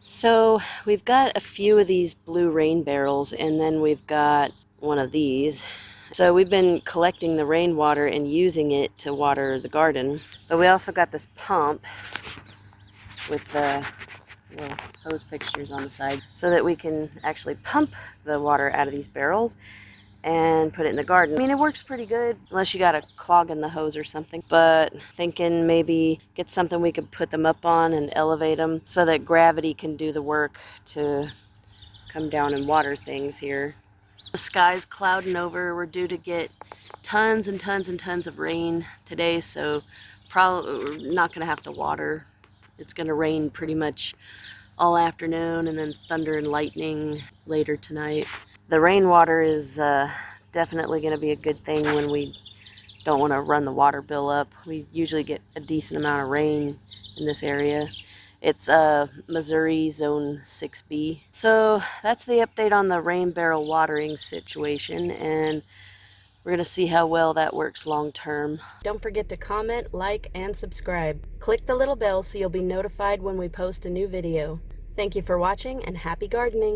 So we've got a few of these blue rain barrels, and then we've got one of these. So we've been collecting the rainwater and using it to water the garden. But we also got this pump with the little hose fixtures on the side so that we can actually pump the water out of these barrels and put it in the garden. I mean, it works pretty good unless you got a clog in the hose or something, but thinking maybe get something we could put them up on and elevate them so that gravity can do the work to come down and water things here. The sky's clouding over. We're due to get tons and tons and tons of rain today, so probably we're not gonna have to water. It's gonna rain pretty much all afternoon and then thunder and lightning later tonight. The rainwater is definitely going to be a good thing when we don't want to run the water bill up. We usually get a decent amount of rain in this area. It's Missouri Zone 6B. So that's the update on the rain barrel watering situation, and we're going to see how well that works long term. Don't forget to comment, like, and subscribe. Click the little bell so you'll be notified when we post a new video. Thank you for watching, and happy gardening!